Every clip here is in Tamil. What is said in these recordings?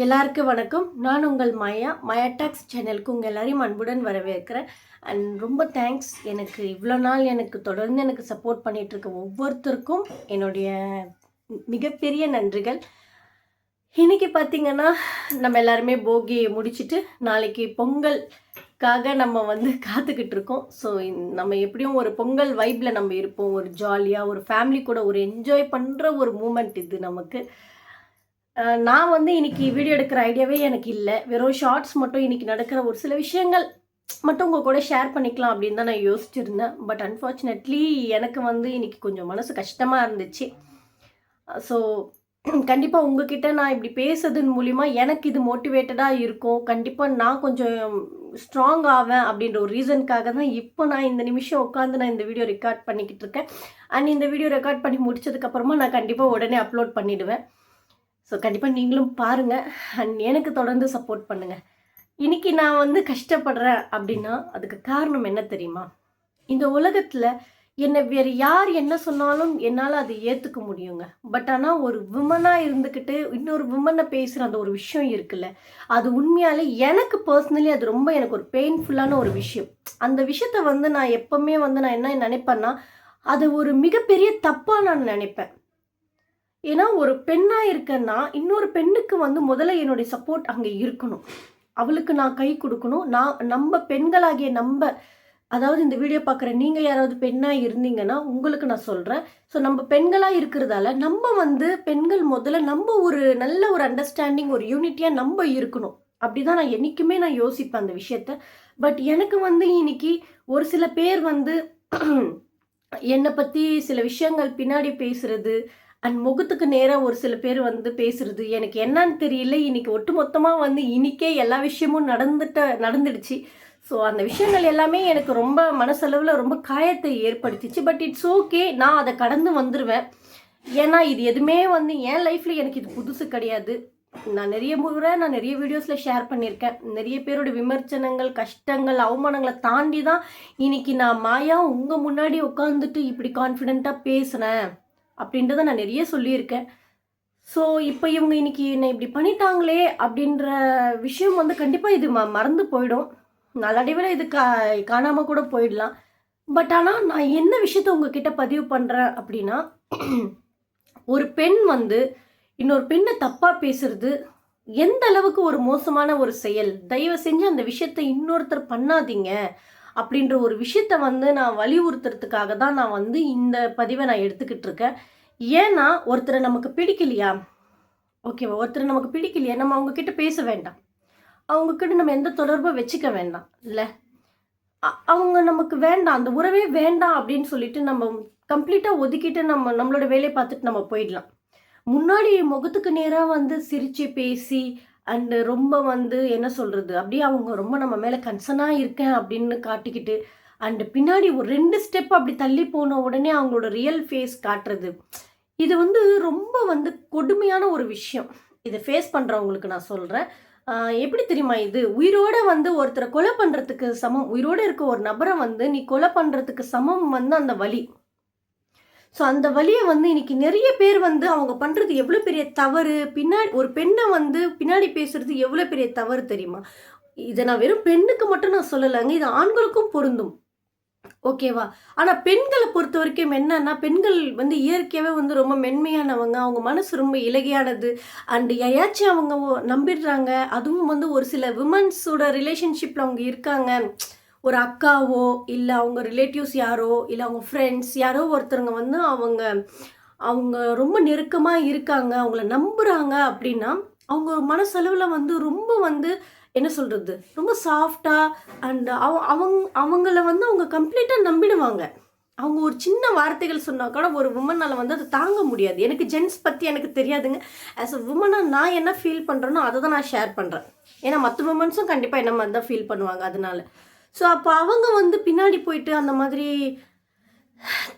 எல்லாருக்கும் வணக்கம். நான் உங்கள் மாயா டாக்ஸ் சேனலுக்கு உங்கள் எல்லாரையும் அன்புடன் வரவேற்கிறேன். அண்ட் ரொம்ப தேங்க்ஸ். எனக்கு இவ்வளோ நாள் தொடர்ந்து எனக்கு சப்போர்ட் பண்ணிகிட்ருக்க ஒவ்வொருத்தருக்கும் என்னுடைய மிகப்பெரிய நன்றிகள். இன்றைக்கி பார்த்திங்கன்னா நம்ம எல்லாருமே போகி முடிச்சுட்டு நாளைக்கு பொங்கலுக்காக நம்ம காத்துக்கிட்டு இருக்கோம். ஸோ நம்ம எப்படியும் ஒரு பொங்கல் வைப்பில் நம்ம இருப்போம். ஒரு ஜாலியாக ஒரு ஃபேமிலி கூட ஒரு என்ஜாய் பண்ணுற ஒரு மூமெண்ட் இது நமக்கு. நான் இன்னைக்கு வீடியோ எடுக்கிற ஐடியாவே எனக்கு இல்லை. வெறும் ஷார்ட்ஸ் மட்டும் இன்னைக்கு நடக்கிற ஒரு சில விஷயங்கள் மட்டும் உங்கள் கூட ஷேர் பண்ணிக்கலாம் அப்படின்னு தான் நான் யோசிச்சிருந்தேன். பட் அன்ஃபார்ச்சுனேட்லி எனக்கு இன்னைக்கு கொஞ்சம் மனசு கஷ்டமாக இருந்துச்சு. ஸோ கண்டிப்பாக உங்ககிட்ட நான் இப்படி பேசுறதன் மூலிமா எனக்கு இது மோட்டிவேட்டடாக இருக்கும். கண்டிப்பாக நான் கொஞ்சம் ஸ்ட்ராங் ஆவேன் அப்படின்ற ஒரு ரீசனுக்காக தான் இப்போ நான் இந்த நிமிஷம் உட்காந்து நான் இந்த வீடியோ ரெக்கார்ட் பண்ணிக்கிட்டு இருக்கேன். அண்ட் இந்த வீடியோ ரெக்கார்ட் பண்ணி முடிச்சதுக்கப்புறமா நான் கண்டிப்பாக உடனே அப்லோட் பண்ணிவிடுவேன். ஸோ கண்டிப்பாக நீங்களும் பாருங்கள் அண்ட் எனக்கு தொடர்ந்து சப்போர்ட் பண்ணுங்கள். இன்றைக்கி நான் கஷ்டப்படுறேன் அப்படின்னா அதுக்கு காரணம் என்ன தெரியுமா? இந்த உலகத்தில் என்னை வேறு யார் என்ன சொன்னாலும் என்னால் அதை ஏற்றுக்க முடியுங்க. பட் ஆனால் ஒரு விமனாக இருந்துக்கிட்டு இன்னொரு விமனை பேசுகிற அந்த ஒரு விஷயம் இருக்குல்ல, அது உண்மையாலே எனக்கு பர்சனலி அது ரொம்ப எனக்கு ஒரு பெயின்ஃபுல்லான ஒரு விஷயம். அந்த விஷயத்த நான் எப்போவுமே நான் என்ன நினைப்பேன்னா, அது ஒரு மிகப்பெரிய தப்பாக நான் நினைப்பேன். ஏன்னா ஒரு பெண்ணாக இருக்கேன்னா இன்னொரு பெண்ணுக்கு முதல்ல என்னுடைய சப்போர்ட் அங்கே இருக்கணும். அவளுக்கு நான் கை கொடுக்கணும். நம்ம பெண்களாகிய அதாவது இந்த வீடியோ பார்க்குற நீங்கள் யாராவது பெண்ணாக இருந்தீங்கன்னா உங்களுக்கு நான் சொல்கிறேன். ஸோ நம்ம பெண்களாக இருக்கிறதால நம்ம பெண்கள் முதல்ல நம்ம ஒரு நல்ல ஒரு அண்டர்ஸ்டாண்டிங் ஒரு யூனிட்டியாக நம்ம இருக்கணும். அப்படி தான் நான் என்றைக்குமே நான் யோசிப்பேன் அந்த விஷயத்த. பட் எனக்கு இன்னைக்கு ஒரு சில பேர் என்னை பற்றி சில விஷயங்கள் பின்னாடி பேசுகிறது அண்ட் முகத்துக்கு நேராக ஒரு சில பேர் பேசுறது எனக்கு என்னன்னு தெரியல. இன்னைக்கு ஒட்டுமொத்தமாக இன்னைக்கே எல்லா விஷயமும் நடந்துடுச்சு. ஸோ அந்த விஷயங்கள் எல்லாமே எனக்கு ரொம்ப மனசளவில் ரொம்ப காயத்தை ஏற்படுத்திச்சு. பட் இட்ஸ் ஓகே, நான் அதை கடந்து வந்துடுவேன். ஏன்னா இது எதுவுமே என் லைஃப்பில் எனக்கு இது புதுசு கிடையாது. நான் நிறைய முறை நிறைய வீடியோஸில் ஷேர் பண்ணியிருக்கேன். நிறைய பேரோட விமர்சனங்கள், கஷ்டங்கள், அவமானங்களை தாண்டி தான் இன்னைக்கு நான் மாயா உங்கள் முன்னாடி உட்காந்துட்டு இப்படி கான்ஃபிடெண்ட்டாக பேசுகிறேன் அப்படின்றத நான் நிறைய சொல்லியிருக்கேன். ஸோ இப்போ இவங்க இன்னைக்கு என்னை இப்படி பண்ணிட்டாங்களே அப்படின்ற விஷயம் கண்டிப்பாக இது மறந்து போயிடும். நாளடைவில் இது காணாமல் கூட போயிடலாம். பட் ஆனால் நான் என்ன விஷயத்த உங்ககிட்ட பதிவு பண்ணுறேன் அப்படின்னா, ஒரு பெண் இன்னொரு பெண்ணை தப்பாக பேசுறது எந்த அளவுக்கு ஒரு மோசமான ஒரு செயல். தயவு செஞ்சு அந்த விஷயத்த இன்னொருத்தர் பண்ணாதீங்க அப்படின்ற ஒரு விஷயத்த நான் வலியுறுத்துறதுக்காக தான் நான் இந்த பதிவை நான் எடுத்துக்கிட்டு இருக்கேன். ஏன்னா ஒருத்தரை நமக்கு பிடிக்கலையா, ஓகேவா, ஒருத்தரை நமக்கு பிடிக்கலையா நம்ம அவங்கக்கிட்ட பேச வேண்டாம். அவங்கக்கிட்ட நம்ம எந்த தொடர்பும் வச்சுக்க வேண்டாம். இல்லை, அவங்க நமக்கு வேண்டாம், அந்த உறவே வேண்டாம் அப்படின்னு சொல்லிட்டு நம்ம கம்ப்ளீட்டாக ஒதுக்கிட்டு நம்மளோட வேலையை பார்த்துட்டு நம்ம போயிடலாம். முன்னாடி முகத்துக்கு நேராக சிரித்து பேசி அண்டு ரொம்ப என்ன சொல்கிறது, அப்படியே அவங்க ரொம்ப நம்ம மேலே கன்சர்னாக இருக்கேன் அப்படின்னு காட்டிக்கிட்டு அண்டு பின்னாடி ஒரு 2 ஸ்டெப் அப்படி தள்ளி போன உடனே அவங்களோட ரியல் ஃபேஸ் காட்டுறது, இது ரொம்ப கொடுமையான ஒரு விஷயம். இதை ஃபேஸ் பண்ணுறவங்களுக்கு நான் சொல்கிறேன். எப்படி தெரியுமா, இது உயிரோட ஒருத்தரை கொலை பண்ணுறதுக்கு சமம். உயிரோடு இருக்க ஒரு நபரை நீ கொலை பண்ணுறதுக்கு சமம் அந்த வலி. ஸோ அந்த வலியை இன்னைக்கு நிறைய பேர் அவங்க பண்ணுறது எவ்வளோ பெரிய தவறு. பின்னாடி ஒரு பெண்ணை பின்னாடி பேசுறது எவ்வளோ பெரிய தவறு தெரியுமா? இதை நான் வெறும் பெண்ணுக்கு மட்டும் நான் சொல்லலைங்க, இது ஆண்களுக்கும் பொருந்தும். ஓகேவா? ஆனால் பெண்களை பொறுத்த வரைக்கும் என்னன்னா, பெண்கள் இயற்கையாகவே ரொம்ப மென்மையானவங்க. அவங்க மனசு ரொம்ப இலகியானது. அண்டு யாராச்சும் அவங்க நம்பிடுறாங்க. அதுவும் ஒரு சில விமன்ஸோட ரிலேஷன்ஷிப்பில் அவங்க இருக்காங்க. ஒரு அக்காவோ இல்லை அவங்க ரிலேட்டிவ்ஸ் யாரோ இல்லை அவங்க ஃப்ரெண்ட்ஸ் யாரோ ஒருத்தருங்க அவங்க ரொம்ப நெருக்கமாக இருக்காங்க, அவங்கள நம்புகிறாங்க அப்படின்னா அவங்க மனசளவில் ரொம்ப என்ன சொல்கிறது, ரொம்ப சாஃப்டாக அண்ட் அவங்கள அவங்க கம்ப்ளீட்டாக நம்பிடுவாங்க. அவங்க ஒரு சின்ன வார்த்தைகள் சொன்னால் கூட ஒரு உமனால் அதை தாங்க முடியாது. எனக்கு ஜென்ஸ் பற்றி எனக்கு தெரியாதுங்க. ஆஸ் அ உமனாக நான் என்ன ஃபீல் பண்ணுறேனோ அதை தான் நான் ஷேர் பண்ணுறேன். ஏன்னா மற்ற உமன்ஸும் கண்டிப்பாக என்ன மாதிரி தான் ஃபீல் பண்ணுவாங்க. அதனால ஸோ அப்போ அவங்க பின்னாடி போயிட்டு அந்த மாதிரி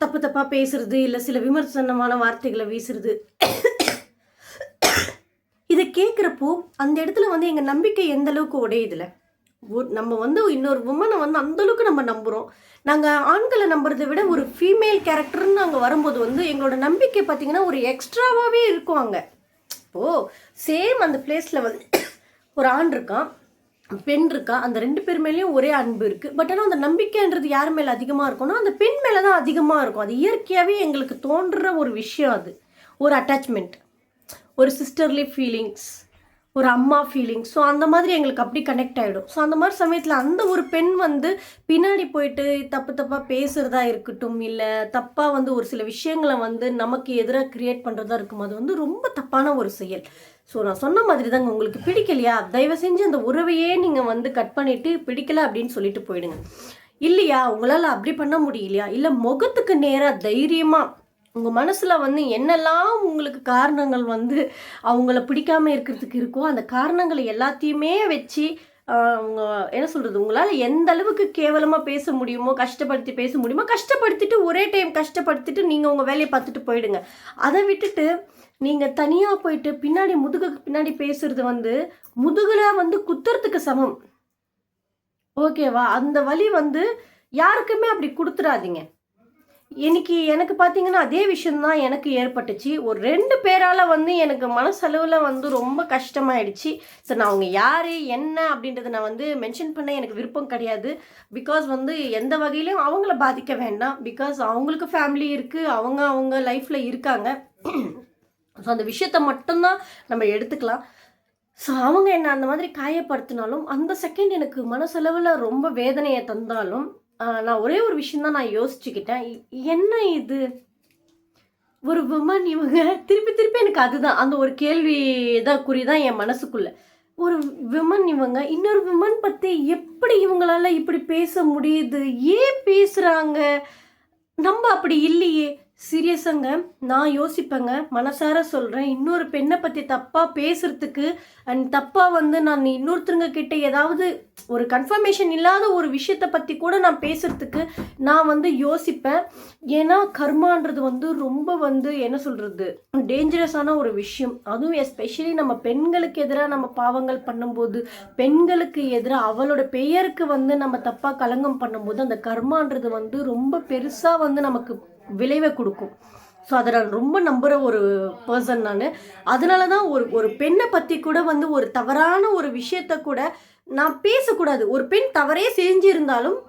தப்பாக பேசுறது இல்லை சில விமர்சனமான வார்த்தைகளை வீசுறது, இதை கேட்குறப்போ அந்த இடத்துல எங்கள் நம்பிக்கை எந்த அளவுக்கு உடையுதில்ல. நம்ம இன்னொரு உமனை அந்தளவுக்கு நம்ம நம்புகிறோம். நாங்கள் ஆண்களை நம்புறதை விட ஒரு ஃபீமேல் கேரக்டர்னு நாங்கள் வரும்போது எங்களோட நம்பிக்கை பார்த்திங்கன்னா ஒரு எக்ஸ்ட்ராவாகவே இருக்கும் அங்கே. இப்போது சேம் அந்த பிளேஸில் வந்து ஒரு ஆண் இருக்கான், பெண் இருக்கா, அந்த 2 பேர் மேலேயும் ஒரே அன்பு இருக்குது. பட் ஆனால் அந்த நம்பிக்கைன்றது யார் மேலே அதிகமாக இருக்கும்னா அந்த பெண் மேலே தான் அதிகமாக இருக்கும். அது இயற்கையாகவே எங்களுக்கு தோன்ற ஒரு விஷயம். அது ஒரு அட்டாச்மெண்ட், ஒரு சிஸ்டர்லி ஃபீலிங்ஸ், ஒரு அம்மா ஃபீலிங்ஸ். ஸோ அந்த மாதிரி எங்களுக்கு அப்படி கனெக்ட் ஆகிடும். ஸோ அந்த மாதிரி சமயத்தில் அந்த ஒரு பெண் வந்து பின்னாடி போயிட்டு தப்பாக பேசுகிறதா இருக்கட்டும், இல்லை தப்பாக வந்து ஒரு சில விஷயங்களை வந்து நமக்கு எதிராக க்ரியேட் பண்ணுறதா இருக்கும். அது வந்து ரொம்ப தப்பான ஒரு செயல். ஸோ நான் சொன்ன மாதிரி தாங்க, உங்களுக்கு பிடிக்கலையா தயவு செஞ்சு அந்த உறவையே நீங்கள் வந்து கட் பண்ணிவிட்டு பிடிக்கல அப்படின்னு சொல்லிட்டு போயிடுங்க. இல்லையா உங்களால் அப்படி பண்ண முடியலையா, இல்லை முகத்துக்கு நேராக தைரியமாக உங்கள் மனசில் வந்து என்னெல்லாம் உங்களுக்கு காரணங்கள் வந்து அவங்கள பிடிக்காமல் இருக்கிறதுக்கு இருக்கோ அந்த காரணங்களை எல்லாத்தையுமே வச்சு அவங்க என்ன சொல்கிறது, உங்களால் எந்த அளவுக்கு கேவலமாக பேச முடியுமோ, கஷ்டப்படுத்தி பேச முடியுமோ கஷ்டப்படுத்திட்டு ஒரே டைம் கஷ்டப்படுத்திட்டு நீங்கள் உங்கள் வேலையை பார்த்துட்டு போயிடுங்க. அதை விட்டுட்டு நீங்கள் தனியாக போயிட்டு பின்னாடி முதுகுக்கு பின்னாடி பேசுறது வந்து முதுகில் வந்து குத்துறதுக்கு சமம். ஓகேவா? அந்த வலி வந்து யாருக்குமே அப்படி கொடுத்துடாதீங்க. எனக்கு பார்த்தீங்கன்னா அதே விஷயம்தான் எனக்கு ஏற்பட்டுச்சு. ஒரு 2 பேரால் வந்து எனக்கு மனசளவில் வந்து ரொம்ப கஷ்டமாயிடுச்சு. சரி, நான் அவங்க யார் என்ன அப்படின்றத நான் வந்து மென்ஷன் பண்ண எனக்கு விருப்பம் கிடையாது. பிகாஸ் வந்து எந்த வகையிலையும் அவங்கள பாதிக்க வேண்டாம். பிகாஸ் அவங்களுக்கு ஃபேமிலி இருக்குது, அவங்க லைஃப்பில் இருக்காங்க. ஸோ அந்த விஷயத்த மட்டும்தான் நம்ம எடுத்துக்கலாம். ஸோ அவங்க என்ன அந்த மாதிரி காயப்படுத்தினாலும் அந்த செகண்ட் எனக்கு மனசளவில் ரொம்ப வேதனையை தந்தாலும் நான் ஒரே ஒரு விஷயம் தான் நான் யோசிச்சுக்கிட்டேன். என்ன இது ஒரு விமன் இவங்க திருப்பி எனக்கு அதுதான் அந்த ஒரு கேள்வி தான் குறிதான் என் மனசுக்குள்ள. ஒரு விமன் இவங்க இன்னொரு விமன் பற்றி எப்படி இவங்களால இப்படி பேச முடியுது, ஏன் பேசுகிறாங்க, நம்ம அப்படி இல்லையே. சீரியஸாங்க நான் யோசிப்பேங்க, மனசார சொல்கிறேன். இன்னொரு பெண்ணை பற்றி தப்பாக பேசுகிறதுக்கு அண்ட் தப்பாக வந்து நான் இன்னொருத்தருங்க கிட்ட ஏதாவது ஒரு கன்ஃபர்மேஷன் இல்லாத ஒரு விஷயத்தை பற்றி கூட நான் பேசுகிறதுக்கு நான் வந்து யோசிப்பேன். ஏன்னா கர்மான்றது வந்து ரொம்ப வந்து என்ன சொல்கிறது டேஞ்சரஸான ஒரு விஷயம். அதுவும் எஸ்பெஷலி நம்ம பெண்களுக்கு எதிராக நம்ம பாவங்கள் பண்ணும்போது, பெண்களுக்கு எதிராக அவளோட பெயருக்கு வந்து நம்ம தப்பாக களங்கம் பண்ணும்போது அந்த கர்மான்றது வந்து ரொம்ப பெருசாக வந்து நமக்கு விளைவை கொடுக்கும். ஸோ அதை நான் ரொம்ப நம்புகிற ஒரு பர்சன் நான். அதனால தான் ஒரு பெண்ணை பற்றி கூட வந்து ஒரு தவறான ஒரு விஷயத்த கூட நான் பேசக்கூடாது. ஒரு பெண் தவறே செஞ்சிருந்தாலும்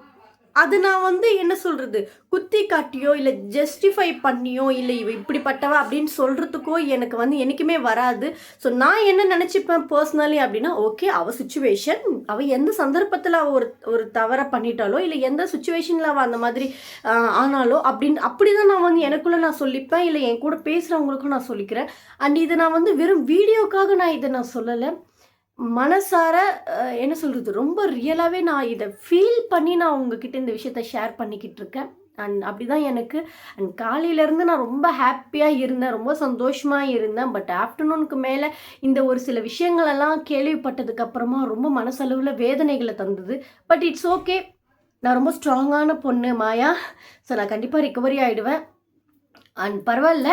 அது நான் வந்து என்ன சொல்கிறது குத்தி காட்டியோ இல்லை ஜஸ்டிஃபை பண்ணியோ இல்லை இவ இப்படிப்பட்டவ அப்படின்னு சொல்கிறதுக்கோ எனக்கு வந்து என்றைக்குமே வராது. ஸோ நான் என்ன நினச்சிப்பேன் பர்சனலி அப்படின்னா, ஓகே அவள் சுச்சுவேஷன், அவள் எந்த சந்தர்ப்பத்தில் அவள் ஒரு தவறை பண்ணிட்டாலோ இல்லை எந்த சுச்சுவேஷனில் அவள் அந்த மாதிரி ஆனாலோ அப்படி தான் நான் வந்து எனக்குள்ளே நான் சொல்லிப்பேன். இல்லை என் கூட பேசுகிறவங்களுக்கும் நான் சொல்லிக்கிறேன். அண்ட் இதை நான் வந்து வெறும் வீடியோக்காக நான் இதை நான் சொல்லலை, மனசார என்ன சொல்கிறது ரொம்ப ரியலாகவே நான் இதை ஃபீல் பண்ணி நான் உங்ககிட்ட இந்த விஷயத்த ஷேர் பண்ணிக்கிட்டு இருக்கேன். அண்ட் அப்படி தான் எனக்கு அண்ட் காலையிலேருந்து நான் ரொம்ப ஹாப்பியாக இருந்தேன், ரொம்ப சந்தோஷமாக இருந்தேன். பட் ஆஃப்டர்நூனுக்கு மேலே இந்த ஒரு சில விஷயங்களெல்லாம் கேள்விப்பட்டதுக்கப்புறமா ரொம்ப மனசளவில் வேதனைகளை தந்தது. பட் இட்ஸ் ஓகே, நான் ரொம்ப ஸ்ட்ராங்கான பொண்ணு மாயா. ஸோ நான் கண்டிப்பாக ரிகவரி ஆகிடுவேன். அண்ட் பரவாயில்ல,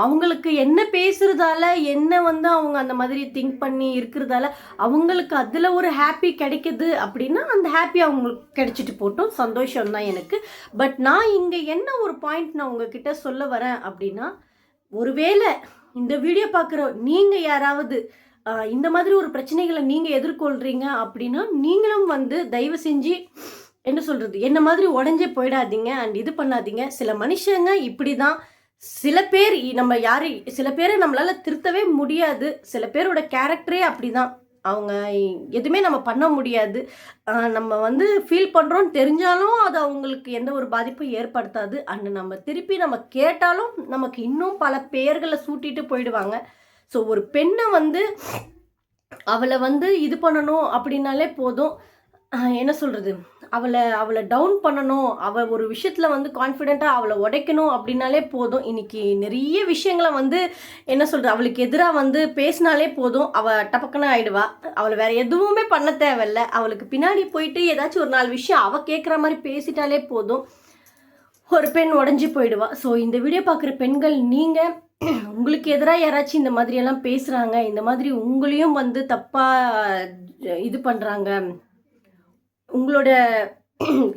அவங்களுக்கு என்ன பேசுகிறதால என்ன வந்து அவங்க அந்த மாதிரி திங்க் பண்ணி இருக்கிறதால அவங்களுக்கு அதில் ஒரு ஹாப்பி கிடைக்குது அப்படின்னா அந்த ஹாப்பி அவங்களுக்கு கிடைச்சிட்டு போட்டோம், சந்தோஷம்தான் எனக்கு. பட் நான் இங்கே என்ன ஒரு பாயிண்ட் நான் உங்ககிட்ட சொல்ல வரேன் அப்படின்னா, ஒருவேளை இந்த வீடியோ பார்க்குற நீங்கள் யாராவது இந்த மாதிரி ஒரு பிரச்சனைகளை நீங்கள் எதிர்கொள்கிறீங்க அப்படின்னா நீங்களும் வந்து தயவு செஞ்சு என்ன சொல்கிறது என்ன மாதிரி உடஞ்சே போயிடாதீங்க அண்ட் இது பண்ணாதீங்க. சில மனுஷங்க இப்படி தான், சில பேர் சில பேரை நம்மளால் திருத்தவே முடியாது. சில பேரோட கேரக்டரே அப்படி தான், அவங்க எதுவுமே நம்ம பண்ண முடியாது. நம்ம வந்து ஃபீல் பண்ணுறோன்னு தெரிஞ்சாலும் அது அவங்களுக்கு எந்த ஒரு பாதிப்பும் ஏற்படுத்தாது. அண்ட் நம்ம திருப்பி நம்ம கேட்டாலும் நமக்கு இன்னும் பல பெயர்களை சூட்டிட்டு போயிடுவாங்க. ஸோ ஒரு பெண்ணை வந்து அவளை வந்து இது பண்ணணும் அப்படின்னாலே போதும், என்ன சொல்கிறது அவளை டவுன் பண்ணணும், அவள் ஒரு விஷயத்தில் வந்து கான்ஃபிடெண்ட்டாக அவளை உடைக்கணும் அப்படின்னாலே போதும். இன்றைக்கி நிறைய விஷயங்களை வந்து என்ன சொல்கிறது அவளுக்கு எதிராக வந்து பேசினாலே போதும், அவள் டபக்குன்னு ஆகிடுவா. அவளை வேறு எதுவுமே பண்ண தேவையில்ல. அவளுக்கு பின்னாடி போயிட்டு ஏதாச்சும் ஒரு 4 விஷயம் அவள் கேட்குற மாதிரி பேசிட்டாலே போதும், ஒரு பெண் உடஞ்சி போயிடுவா. ஸோ இந்த வீடியோ பார்க்குற பெண்கள், நீங்கள் உங்களுக்கு எதிராக யாராச்சும் இந்த மாதிரியெல்லாம் பேசுகிறாங்க, இந்த மாதிரி உங்களையும் வந்து தப்பாக இது பண்ணுறாங்க, உங்களோட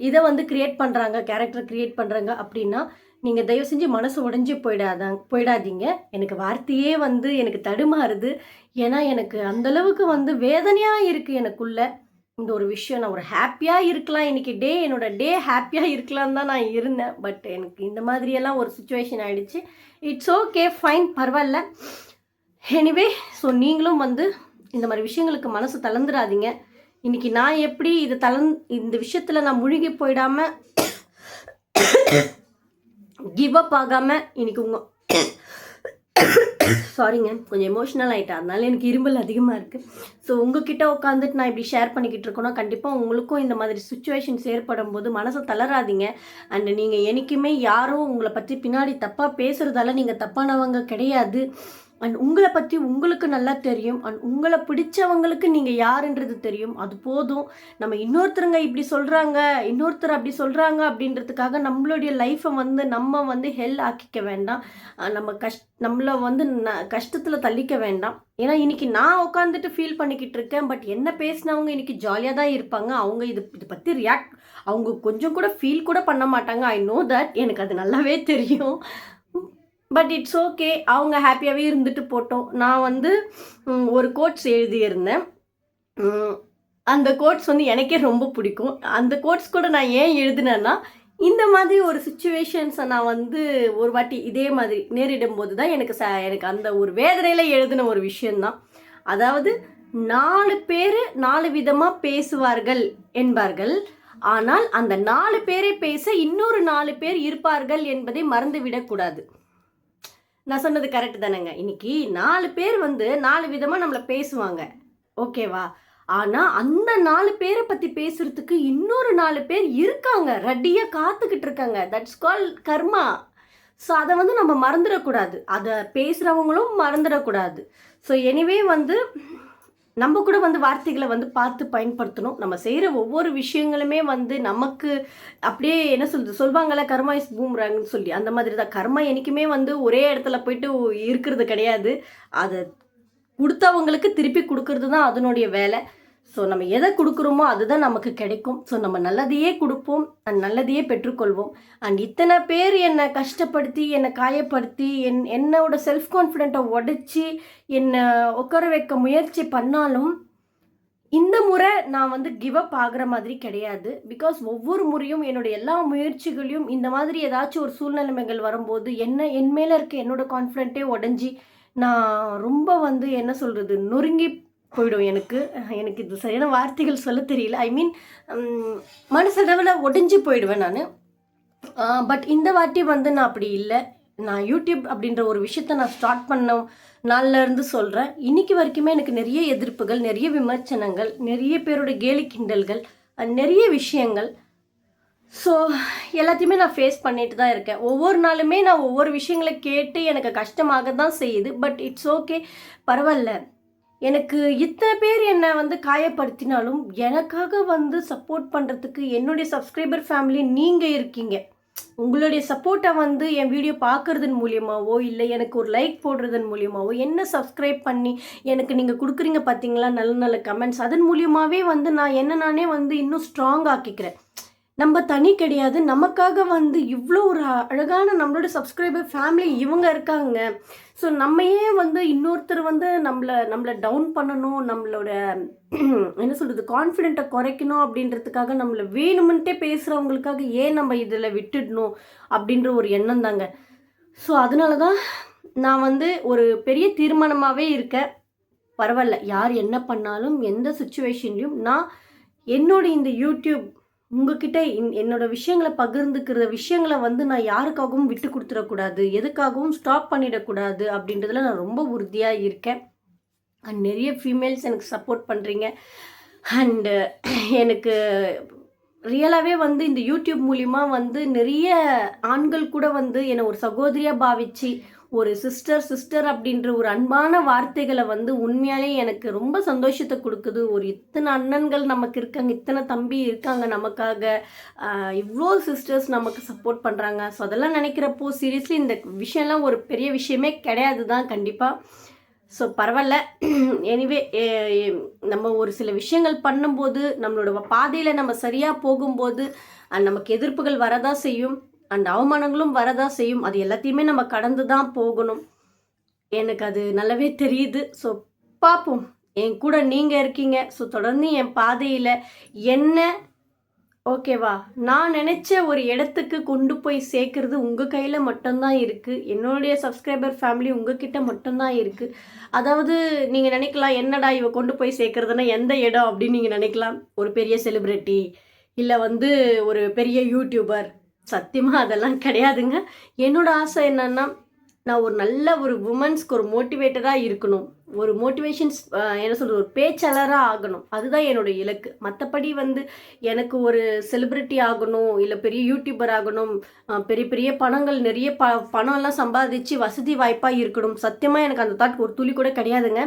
இதை வந்து க்ரியேட் பண்ணுறாங்க, கேரக்டர் க்ரியேட் பண்ணுறாங்க அப்படின்னா நீங்கள் தயவு செஞ்சு மனசு உடைஞ்சு போயிடாதீங்க. எனக்கு வார்த்தையே வந்து எனக்கு தடுமாறுது. ஏன்னா எனக்கு அந்தளவுக்கு வந்து வேதனையாக இருக்குது எனக்குள்ள. இந்த ஒரு விஷயம் நான் ஒரு ஹாப்பியாக இருக்கலாம், இன்றைக்கி என்னோட டே ஹாப்பியாக இருக்கலான்னு தான் நான் இருந்தேன். பட் எனக்கு இந்த மாதிரியெல்லாம் ஒரு சுச்சுவேஷன் ஆகிடுச்சு. இட்ஸ் ஓகே, ஃபைன், பரவாயில்ல. எனிவே, ஸோ நீங்களும் வந்து இந்த மாதிரி விஷயங்களுக்கு மனசு தளர்ந்துடாதீங்க. இன்றைக்கி நான் எப்படி இந்த விஷயத்தில் நான் முழுகி போயிடாமல் கிவ் அப் ஆகாமல் இன்றைக்கி சாரிங்க, கொஞ்சம் எமோஷ்னல் ஆகிட்டேன், அதனால எனக்கு இருமல் அதிகமாக இருக்குது. ஸோ உங்ககிட்ட உட்காந்துட்டு நான் இப்படி ஷேர் பண்ணிக்கிட்டு இருக்கேன்னா கண்டிப்பாக உங்களுக்கும் இந்த மாதிரி சுச்சுவேஷன்ஸ் ஏற்படும் போது மனசை தளராதீங்க. அண்ட் நீங்கள் என்றைக்குமே யாரும் உங்களை பற்றி பின்னாடி தப்பாக பேசுகிறதால நீங்கள் தப்பானவங்க கிடையாது. அண்ட் உங்களை பற்றி உங்களுக்கு நல்லா தெரியும். அண்ட் உங்களை பிடிச்சவங்களுக்கு நீங்கள் யாருன்றது தெரியும். அது போதும். நம்ம இன்னொருத்தருங்க இப்படி சொல்கிறாங்க, இன்னொருத்தர் அப்படி சொல்கிறாங்க அப்படின்றதுக்காக நம்மளுடைய லைஃப்பை வந்து நம்ம வந்து ஹெல் ஆக்கிக்க வேண்டாம். நம்ம நம்மளை வந்து கஷ்டத்தில் தள்ளிக்க வேண்டாம். ஏன்னா இன்றைக்கி நான் உட்காந்துட்டு ஃபீல் பண்ணிக்கிட்டு இருக்கேன். பட் என்ன பேசினவங்க இன்றைக்கி ஜாலியாக தான் இருப்பாங்க. அவங்க இது பற்றி அவங்க கொஞ்சம் கூட ஃபீல் கூட பண்ண மாட்டாங்க. ஐ நோ தட், எனக்கு அது நல்லாவே தெரியும். பட் இட்ஸ் ஓகே, அவங்க ஹாப்பியாகவே இருந்துட்டு போட்டோம். நான் வந்து ஒரு கோட்ஸ் எழுதியிருந்தேன். அந்த கோட்ஸ் வந்து எனக்கே ரொம்ப பிடிக்கும். அந்த கோட்ஸ் கூட நான் ஏன் எழுதினேன்னா, இந்த மாதிரி ஒரு சுச்சுவேஷன்ஸை நான் வந்து ஒரு வாட்டி இதே மாதிரி நேரிடும் போது தான் எனக்கு அந்த ஒரு வேதனையில் எழுதின ஒரு விஷயந்தான். அதாவது 4 பேர் 4 விதமாக பேசுவார்கள் என்பார்கள். ஆனால் அந்த 4 பேரை பேச இன்னொரு 4 பேர் இருப்பார்கள் என்பதை மறந்துவிடக்கூடாது. நான் சொன்னது கரெக்டு தானேங்க? இன்னைக்கு 4 பேர் வந்து 4 விதமாக நம்மளை பேசுவாங்க, ஓகேவா? ஆனால் அந்த 4 பேரை பற்றி பேசுறதுக்கு இன்னொரு 4 பேர் இருக்காங்க, ரெடியாக காத்துக்கிட்டு இருக்காங்க. That's call karma. ஸோ அதை வந்து நம்ம மறந்துடக்கூடாது, அதை பேசுகிறவங்களும் மறந்துடக்கூடாது. ஸோ எனிவே வந்து நம்ம கூட வந்து வார்த்தைகளை வந்து பார்த்து பயன்படுத்தணும். நம்ம செய்கிற ஒவ்வொரு விஷயங்களுமே வந்து நமக்கு அப்படியே என்ன சொல்லுவாங்கள்ல, கர்மா இஸ் பூம்ராங்னு சொல்லி, அந்த மாதிரி தான். கர்மா என்றைக்குமே வந்து ஒரே இடத்துல போயிட்டு இருக்கிறது கிடையாது. அதை கொடுத்தவங்களுக்கு திருப்பி கொடுக்கறது தான் அதனுடைய வேலை. ஸோ நம்ம எதை கொடுக்குறோமோ அதுதான் நமக்கு கிடைக்கும். ஸோ நம்ம நல்லதையே கொடுப்போம் அண்ட் நல்லதையே பெற்றுக்கொள்வோம். அண்ட் இத்தனை பேர் என்னை கஷ்டப்படுத்தி, என்னை காயப்படுத்தி, என்னோட செல்ஃப் கான்ஃபிடென்ட்டை உடைச்சி என்னை உட்கார வைக்க முயற்சி பண்ணாலும் இந்த முறை நான் வந்து கிவ் அப் ஆகிற மாதிரி கிடையாது. பிகாஸ் ஒவ்வொரு முறையும் என்னோடய எல்லா முயற்சிகளையும் இந்த மாதிரி ஏதாச்சும் ஒரு சூழ்நிலைமைகள் வரும்போது என் மேலே இருக்க என்னோட கான்ஃபிடென்ட்டே உடஞ்சி நான் ரொம்ப வந்து என்ன சொல்கிறது, நொறுங்கி போயிடும். எனக்கு இது சரியான வார்த்தைகள் சொல்ல தெரியல. ஐ மீன் மனசளவில் உடைஞ்சு போயிடுவேன் நான். பட் இந்த வாட்டி வந்து நான் அப்படி இல்லை. நான் யூடியூப் அப்படின்ற ஒரு விஷயத்த நான் ஸ்டார்ட் பண்ண நாள்லேருந்து சொல்கிறேன். இன்றைக்கி வரைக்குமே எனக்கு நிறைய எதிர்ப்புகள், நிறைய விமர்சனங்கள், நிறைய பேரோட கேலி கிண்டல்கள், நிறைய விஷயங்கள். ஸோ எல்லாத்தையுமே நான் ஃபேஸ் பண்ணிட்டு தான் இருக்கேன். ஒவ்வொரு நாளுமே நான் ஒவ்வொரு விஷயங்களை கேட்டு எனக்கு கஷ்டமாக தான் செய்யுது. பட் இட்ஸ் ஓகே, பரவாயில்ல. எனக்கு இத்தனை பேர் என்னை வந்து காயப்படுத்தினாலும் எனக்காக வந்து சப்போர்ட் பண்ணுறதுக்கு என்னுடைய சப்ஸ்கிரைபர் ஃபேமிலி நீங்கள் இருக்கீங்க. உங்களுடைய சப்போர்ட்டை வந்து என் வீடியோ பார்க்குறதன் மூலியமாகவோ இல்லை எனக்கு ஒரு லைக் போடுறதன் மூலியமாகவோ என்ன சப்ஸ்கிரைப் பண்ணி எனக்கு நீங்கள் கொடுக்குறீங்க பார்த்தீங்களா, நல்ல நல்ல கமெண்ட்ஸ், அதன் மூலியமாகவே வந்து நான் நானே வந்து இன்னும் ஸ்ட்ராங் ஆக்கிக்கிறேன். நம்ம தனி கிடையாது. நமக்காக வந்து இவ்வளோ ஒரு அழகான நம்மளோட சப்ஸ்கிரைபர் ஃபேமிலி இவங்க இருக்காங்க. ஸோ நம்ம ஏன் வந்து இன்னொருத்தர் வந்து நம்மளை டவுன் பண்ணணும், நம்மளோட என்ன சொல்கிறது, கான்ஃபிடென்ட்டை குறைக்கணும் அப்படின்றதுக்காக நம்மளை வேணுமென்ட்டே பேசுகிறவங்களுக்காக ஏன் நம்ம இதில் விட்டுடணும் அப்படின்ற ஒரு எண்ணம் தாங்க. ஸோ அதனால தான் நான் வந்து ஒரு பெரிய தீர்மானமாகவே இருக்கேன். பரவாயில்ல, யார் என்ன பண்ணாலும் எந்த சுச்சுவேஷன்லையும் நான் என்னோட இந்த யூடியூப் உங்ககிட்ட என்னோட விஷயங்களை பகிர்ந்துக்கிற விஷயங்களை வந்து நான் யாருக்காகவும் விட்டு கொடுத்துடக்கூடாது, எதுக்காகவும் ஸ்டாப் பண்ணிடக்கூடாது அப்படின்றதுல நான் ரொம்ப உறுதியாக இருக்கேன். அண்ட் நிறைய ஃபீமேல்ஸ் எனக்கு சப்போர்ட் பண்ணுறீங்க. அண்டு எனக்கு ரியலாகவே வந்து இந்த யூடியூப் மூலிமா வந்து நிறைய ஆண்கள் கூட வந்து என்னை ஒரு சகோதரியாக பாவிச்சு ஒரு சிஸ்டர் அப்படின்ற ஒரு அன்பான வார்த்தைகளை வந்து உண்மையாலே எனக்கு ரொம்ப சந்தோஷத்தை கொடுக்குது. ஒரு இத்தனை அண்ணன்கள் நமக்கு இருக்காங்க, இத்தனை தம்பி இருக்காங்க நமக்காக, இவ்வளோ சிஸ்டர்ஸ் நமக்கு சப்போர்ட் பண்ணுறாங்க. ஸோ அதெல்லாம் நினைக்கிறப்போ சீரியஸ்லி இந்த விஷயம்லாம் ஒரு பெரிய விஷயமே கிடையாது தான் கண்டிப்பாக. ஸோ பரவாயில்ல. எனிவே நம்ம ஒரு சில விஷயங்கள் பண்ணும்போது நம்மளோட பாதையில் நம்ம சரியாக போகும்போது நமக்கு எதிர்ப்புகள் வரதான் செய்யும். அண்ட் அவமானங்களும் வரதான் செய்யும். அது எல்லாத்தையுமே நம்ம கடந்து தான் போகணும். எனக்கு அது நல்லாவே தெரியுது. ஸோ பார்ப்போம். என் கூட நீங்கள் இருக்கீங்க. ஸோ தொடர்ந்து என் பாதையில் என்ன ஓகேவா நான் நினச்ச ஒரு இடத்துக்கு கொண்டு போய் சேர்க்குறது உங்கள் கையில் மட்டும்தான் இருக்குது. என்னுடைய சப்ஸ்கிரைபர் ஃபேமிலி உங்ககிட்ட மட்டும்தான் இருக்குது. அதாவது நீங்கள் நினைக்கலாம், என்னடா இவ கொண்டு போய் சேர்க்குறதுனா எந்த இடம் அப்படின்னு நீங்கள் நினைக்கலாம். ஒரு பெரிய செலிப்ரிட்டி இல்லை வந்து ஒரு பெரிய யூடியூபர். சத்தியமாக அதெல்லாம் கிடையாதுங்க. என்னோடய ஆசை என்னன்னா, நான் ஒரு நல்ல ஒரு உமன்ஸ்க்கு ஒரு மோட்டிவேட்டராக இருக்கணும். ஒரு மோட்டிவேஷன்ஸ் என்ன சொல்கிறது, ஒரு பேச்சாளராக ஆகணும். அதுதான் என்னோடய இலக்கு. மற்றபடி வந்து எனக்கு ஒரு செலிப்ரிட்டி ஆகணும், இல்லை பெரிய யூடியூபர் ஆகணும், பெரிய பெரிய பணங்கள் நிறைய பணம்லாம் சம்பாதிச்சு வசதி வாய்ப்பாக இருக்கணும். சத்தியமாக எனக்கு அந்த தாட் ஒரு துளி கூட கிடையாதுங்க.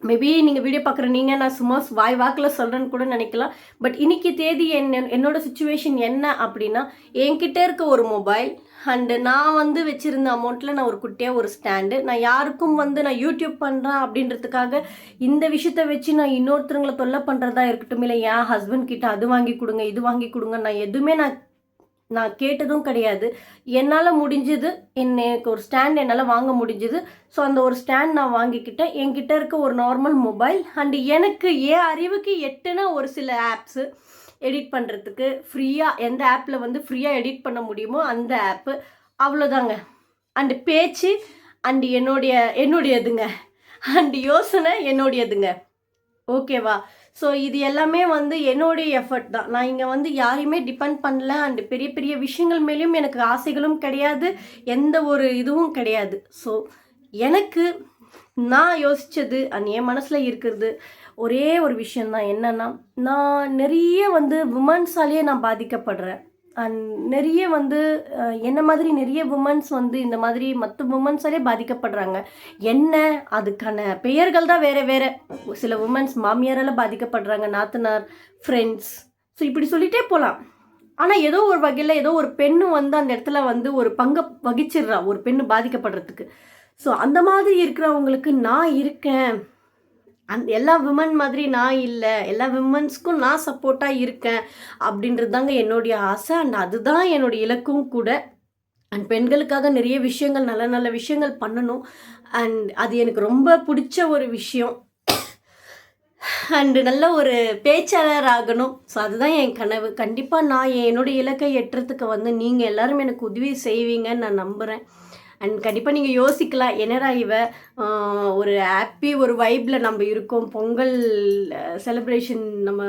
மேபி நீங்கள் வீடியோ பார்க்குற நீங்கள் நான் சும்மா வாய் வாக்கில் சொல்கிறேன்னு கூட நினைக்கலாம். பட் இன்றைக்கி தேதி என்னோடய சுச்சுவேஷன் என்ன அப்படின்னா, என்கிட்ட இருக்க ஒரு மொபைல் அண்டு நான் வந்து வச்சுருந்த அமௌண்ட்டில் நான் ஒரு குட்டியாக ஒரு ஸ்டாண்டு. நான் யாருக்கும் வந்து நான் யூடியூப் பண்ணுறேன் அப்படின்றதுக்காக இந்த விஷயத்த வச்சு நான் இன்னொருத்தருங்களை தொல்லை பண்ணுறதா இருக்கட்டும், இல்லை என் ஹஸ்பண்ட் கிட்ட அது வாங்கி கொடுங்க இது வாங்கி கொடுங்க நான் எதுவுமே நான் கேட்டதும் கிடையாது. என்னால் முடிஞ்சது, எனக்கு ஒரு ஸ்டாண்ட் என்னால் வாங்க முடிஞ்சது. ஸோ அந்த ஒரு ஸ்டாண்ட் நான் வாங்கிக்கிட்டேன். என்கிட்ட இருக்க ஒரு நார்மல் மொபைல் அண்டு எனக்கு என் அறிவுக்கு எட்டுன ஒரு சில ஆப்ஸு எடிட் பண்ணுறதுக்கு ஃப்ரீயாக, எந்த ஆப்பில் வந்து ஃப்ரீயாக எடிட் பண்ண முடியுமோ அந்த ஆப்பு, அவ்வளோதாங்க. அண்டு பேச்சு அண்டு என்னுடையதுங்க. அண்டு யோசனை என்னுடையதுங்க. ஓகேவா? ஸோ இது எல்லாமே வந்து என்னுடைய எஃபர்ட் தான். நான் இங்கே வந்து யாரையுமே டிபெண்ட் பண்ணல. அண்டு பெரிய பெரிய விஷயங்கள் மேலேயும் எனக்கு ஆசைகளும் கிடையாது, எந்த ஒரு இதுவும் கிடையாது. ஸோ எனக்கு நான் யோசித்தது அண்ட் என் மனசில் இருக்கிறது ஒரே ஒரு விஷயந்தான். என்னென்னா, நான் நிறைய வந்து உமன்ஸாலேயே நான் பாதிக்கப்படுறேன். அண்ட் நிறைய வந்து என்ன மாதிரி நிறைய உமன்ஸ் வந்து இந்த மாதிரி மற்ற உமன்ஸாலே பாதிக்கப்படுறாங்க. என்ன அதுக்கான பெயர்கள் தான் வேறு வேறு. சில உமன்ஸ் மாமியாரால் பாதிக்கப்படுறாங்க, நாத்தனார், ஃப்ரெண்ட்ஸ், ஸோ இப்படி சொல்லிகிட்டே போகலாம். ஆனால் ஏதோ ஒரு வகையில் ஏதோ ஒரு பெண்ணு வந்து அந்த இடத்துல வந்து ஒரு பங்கை வகிச்சிடுறா ஒரு பெண்ணு பாதிக்கப்படுறதுக்கு. ஸோ அந்த மாதிரி இருக்கிறவங்களுக்கு நான் இருக்கேன். எல்லா விமன் மாதிரி நான் இல்லை, எல்லா விமன்ஸ்க்கும் நான் சப்போர்ட்டாக இருக்கேன் அப்படின்றது தாங்க என்னுடைய ஆசை. அண்ட் அதுதான் என்னுடைய இலக்கும் கூட. அண்ட் பெண்களுக்காக நிறைய விஷயங்கள், நல்ல நல்ல விஷயங்கள் பண்ணணும். அண்ட் அது எனக்கு ரொம்ப பிடிச்ச ஒரு விஷயம். அண்டு நல்ல ஒரு பேச்சாளர் ஆகணும். ஸோ அதுதான் என் கனவு. கண்டிப்பாக நான் என்னுடைய இலக்கை எட்டுறதுக்கு வந்து நீங்கள் எல்லோரும் எனக்கு உதவி செய்வீங்கன்னு நான் நம்புகிறேன். அண்ட் கண்டிப்பாக நீங்கள் யோசிக்கலாம், என்னடா இவ ஒரு ஹாப்பி ஒரு வைப்பில் நம்ம இருக்கோம், பொங்கல் செலிப்ரேஷன் நம்ம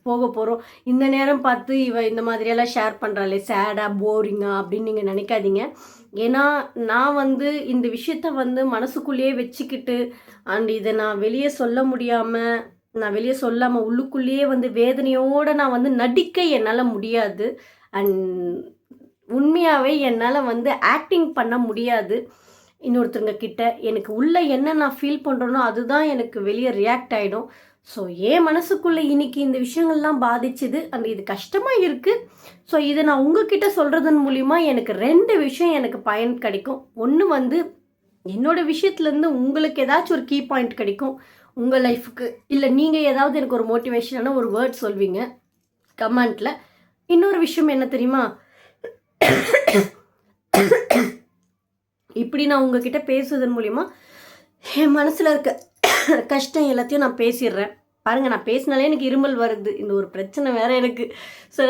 போக போகிறோம், இந்த நேரம் பார்த்து இவ இந்த மாதிரியெல்லாம் ஷேர் பண்ணுறாளே சேடாக போரிங்காக அப்படின்னு நீங்கள் நினைக்காதீங்க. ஏன்னா நான் வந்து இந்த விஷயத்த வந்து மனசுக்குள்ளேயே வச்சுக்கிட்டு அண்ட் இதை நான் வெளியே சொல்ல முடியாமல், நான் வெளியே சொல்லாமல் உள்ளுக்குள்ளேயே வந்து வேதனையோடு நான் வந்து நடிக்க என்னால் முடியாது. அண்ட் உண்மையாகவே என்னால் வந்து ஆக்டிங் பண்ண முடியாது இன்னொருத்தருங்க கிட்ட. எனக்கு உள்ளே என்ன நான் ஃபீல் பண்ணுறேனோ அதுதான் எனக்கு வெளியே ரியாக்ட் ஆகிடும். ஸோ என் மனசுக்குள்ளே இன்றைக்கி இந்த விஷயங்கள்லாம் பாதிச்சுது. அண்ட் இது கஷ்டமாக இருக்குது. ஸோ இதை நான் உங்ககிட்ட சொல்கிறதன் மூலிமா எனக்கு 2 விஷயம் எனக்கு பயன் கிடைக்கும். ஒன்று வந்து என்னோடய விஷயத்துலேருந்து உங்களுக்கு ஏதாச்சும் ஒரு கீ பாயிண்ட் கிடைக்கும் உங்கள் லைஃபுக்கு. இல்லை நீங்கள் ஏதாவது எனக்கு ஒரு மோட்டிவேஷனான ஒரு வேர்ட் சொல்வீங்க கமெண்ட்டில். இன்னொரு விஷயம் என்ன தெரியுமா, இப்படி நான் உங்ககிட்ட பேசுவதன் மூலிமா என் மனசில் இருக்க கஷ்டம் எல்லாத்தையும் நான் பேசிடுறேன். பாருங்கள், நான் பேசினாலே எனக்கு இருமல் வருது. இந்த ஒரு பிரச்சனை வேறு எனக்கு. ஸோ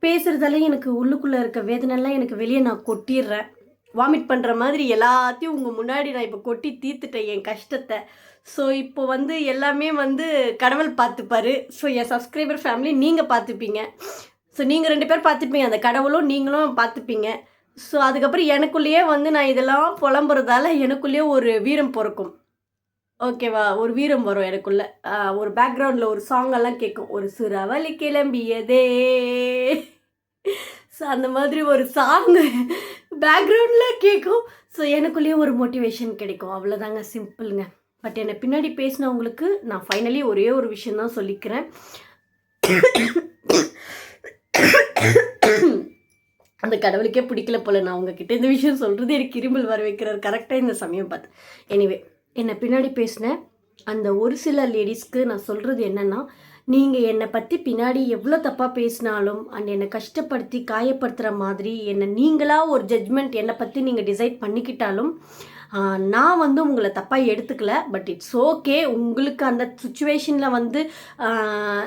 பேசுகிறதாலே எனக்கு உள்ளுக்குள்ளே இருக்க வேதனைலாம் எனக்கு வெளியே நான் கொட்டிடுறேன். வாமிட் பண்ணுற மாதிரி எல்லாத்தையும் உங்கள் முன்னாடி நான் இப்போ கொட்டி தீர்த்துட்டேன் என் கஷ்டத்தை. ஸோ இப்போ வந்து எல்லாமே வந்து கடவுள் பார்த்துப்பாரு. ஸோ என் சப்ஸ்கிரைபர் ஃபேமிலி நீங்கள் பார்த்துப்பீங்க. ஸோ நீங்கள் 2 பேர் பார்த்துப்பீங்க, அந்த கடவுளும் நீங்களும் பார்த்துப்பீங்க. ஸோ அதுக்கப்புறம் எனக்குள்ளேயே வந்து நான் இதெல்லாம் புலம்புறதால எனக்குள்ளேயே ஒரு வீரம் பிறக்கும். ஓகேவா? ஒரு வீரம் வரும் எனக்குள்ளே. ஒரு பேக்ரவுண்டில் ஒரு சாங்கெல்லாம் கேட்கும், ஒரு சுறவழி கிளம்பியதே. ஸோ அந்த மாதிரி ஒரு சாங்கு பேக்ரவுண்டில் கேட்கும். ஸோ எனக்குள்ளேயே ஒரு மோட்டிவேஷன் கிடைக்கும். அவ்வளோதாங்க, சிம்பிளுங்க. பட் என்னை பின்னாடி பேசினவங்களுக்கு நான் ஃபைனலி ஒரே ஒரு விஷயந்தான் சொல்லிக்கிறேன். அந்த கடவுளுக்கே பிடிக்கல போல் நான் உங்ககிட்ட இந்த விஷயம் சொல்கிறது. எனக்கு இருமல் வர வைக்கிறார் கரெக்டாக இந்த சமயம் பார்த்து. எனிவே, என்னை பின்னாடி பேசினேன் அந்த ஒரு சில லேடிஸ்க்கு நான் சொல்கிறது என்னென்னா, நீங்கள் என்னை பற்றி பின்னாடி எவ்வளோ தப்பாக பேசினாலும் அண்ட் என்னை கஷ்டப்படுத்தி காயப்படுத்துகிற மாதிரி என்னை நீங்களாக ஒரு ஜட்ஜ்மெண்ட் என்னை பற்றி நீங்கள் டிசைட் பண்ணிக்கிட்டாலும் நான் வந்து உங்களை தப்பாக எடுத்துக்கல. But it's okay. உங்களுக்கு அந்த சுச்சுவேஷனில் வந்து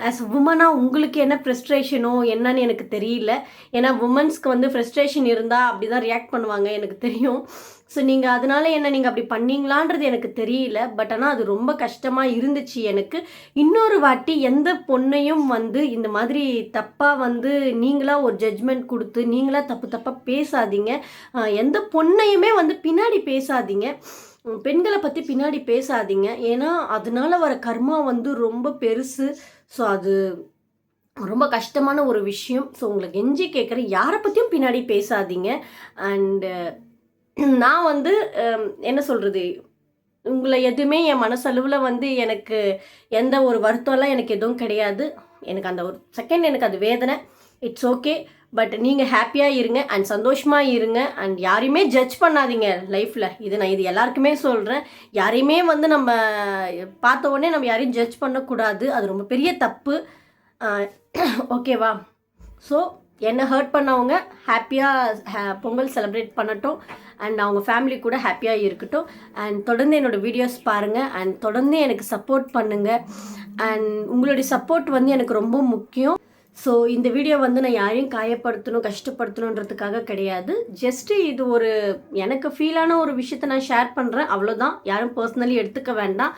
ஆஸ் உமனாக உங்களுக்கு என்ன ஃப்ரஸ்ட்ரேஷனோ என்னன்னு எனக்கு தெரியல. ஏன்னா உமன்ஸ்க்கு வந்து ஃப்ரஸ்ட்ரேஷன் இருந்தால் அப்படி தான் ரியாக்ட் பண்ணுவாங்க, எனக்கு தெரியும். ஸோ நீங்கள் அதனால் நீங்கள் அப்படி பண்ணீங்களான்றது எனக்கு தெரியல. பட் ஆனால் அது ரொம்ப கஷ்டமாக இருந்துச்சு எனக்கு. இன்னொரு வாட்டி எந்த பொண்ணையும் வந்து இந்த மாதிரி தப்பாக வந்து நீங்களாக ஒரு ஜட்ஜ்மெண்ட் கொடுத்து நீங்களாக தப்பாக பேசாதீங்க. எந்த பொண்ணையுமே வந்து பின்னாடி பேசாதீங்க. பெண்களை பற்றி பின்னாடி பேசாதீங்க. ஏன்னா அதனால வர கர்மா வந்து ரொம்ப பெருசு. ஸோ அது ரொம்ப கஷ்டமான ஒரு விஷயம். ஸோ உங்களுக்கு கெஞ்சி கேட்குறேன், யாரை பற்றியும் பின்னாடி பேசாதீங்க. அண்டு நான் வந்து என்ன சொல்கிறது, உங்களை எதுவுமே என் மனசளவில் வந்து எனக்கு எந்த ஒரு வருத்தம்லாம் எனக்கு எதுவும் கிடையாது. எனக்கு அந்த ஒரு செகண்ட் எனக்கு அது வேதனை. It's okay. பட் நீங்கள் ஹாப்பியாக இருங்க அண்ட் சந்தோஷமாக இருங்க. அண்ட் யாரையுமே ஜட்ஜ் பண்ணாதீங்க லைஃப்பில். நான் இது எல்லாருக்குமே சொல்கிறேன். யாரையுமே வந்து நம்ம பார்த்த உடனே நம்ம யாரையும் ஜட்ஜ் பண்ணக்கூடாது. அது ரொம்ப பெரிய தப்பு. ஓகேவா? ஸோ என்னை ஹர்ட் பண்ணவங்க ஹாப்பியாக பொங்கல் செலிப்ரேட் பண்ணட்டும். அண்ட் அவங்க ஃபேமிலி கூட ஹாப்பியாக இருக்கட்டும். அண்ட் தொடர்ந்து என்னோடய வீடியோஸ் பாருங்கள் அண்ட் தொடர்ந்து எனக்கு சப்போர்ட் பண்ணுங்கள். அண்ட் உங்களுடைய சப்போர்ட் வந்து எனக்கு ரொம்ப முக்கியம். ஸோ இந்த வீடியோ வந்து நான் யாரையும் காயப்படுத்தணும் கஷ்டப்படுத்தணுன்றதுக்காக கிடையாது. ஜஸ்ட்டு இது ஒரு எனக்கு ஃபீலான ஒரு விஷயத்த நான் ஷேர் பண்ணுறேன், அவ்வளோதான். யாரும் பர்சனலி எடுத்துக்க வேண்டாம்.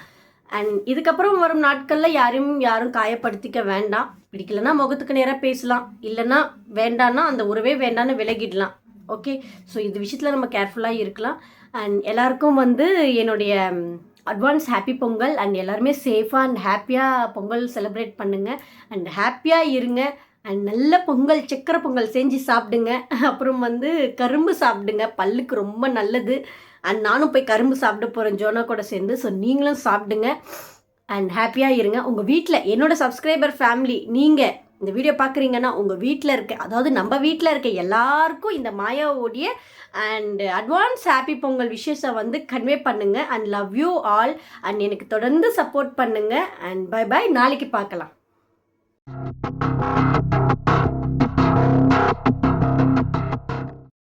அண்ட் இதுக்கப்புறம் வரும் நாட்களில் யாரும் காயப்படுத்திக்க வேண்டாம். பிடிக்கலன்னா முகத்துக்கு நேராக பேசலாம், இல்லைன்னா வேண்டான்னா அந்த உறவே வேண்டான்னு விலகிடலாம். ஓகே. ஸோ இந்த விஷயத்தில் நம்ம கேர்ஃபுல்லாக இருக்கலாம். அண்ட் எல்லாருக்கும் வந்து என்னுடைய அட்வான்ஸ் ஹாப்பி பொங்கல். அண்ட் எல்லாருமே சேஃபாக அண்ட் ஹாப்பியாக பொங்கல் செலிப்ரேட் பண்ணுங்கள். அண்ட் ஹாப்பியாக இருங்க. அண்ட் நல்ல பொங்கல், சக்கரை பொங்கல் செஞ்சு சாப்பிடுங்க. அப்புறம் வந்து கரும்பு சாப்பிடுங்க, பல்லுக்கு ரொம்ப நல்லது. அண்ட் நானும் போய் கரும்பு சாப்பிட போகிறேன் ஜோனா கூட சேர்ந்து. ஸோ நீங்களும் சாப்பிடுங்க அண்ட் ஹாப்பியாக இருங்க. உங்கள் வீட்டில் என்னோடய சப்ஸ்கிரைபர் ஃபேமிலி நீங்கள் இந்த வீடியோ பார்க்குறீங்கன்னா உங்கள் வீட்டில் இருக்க, அதாவது நம்ம வீட்டில் இருக்க எல்லாருக்கும் இந்த மாயாவோடைய அண்ட் அட்வான்ஸ் ஹாப்பி பொங்கல் விஷஸை வந்து கன்வே பண்ணுங்கள். And love you all. And எனக்கு தொடர்ந்து சப்போர்ட் பண்ணுங்கள். And bye bye. நாளைக்கு பார்க்கலாம்.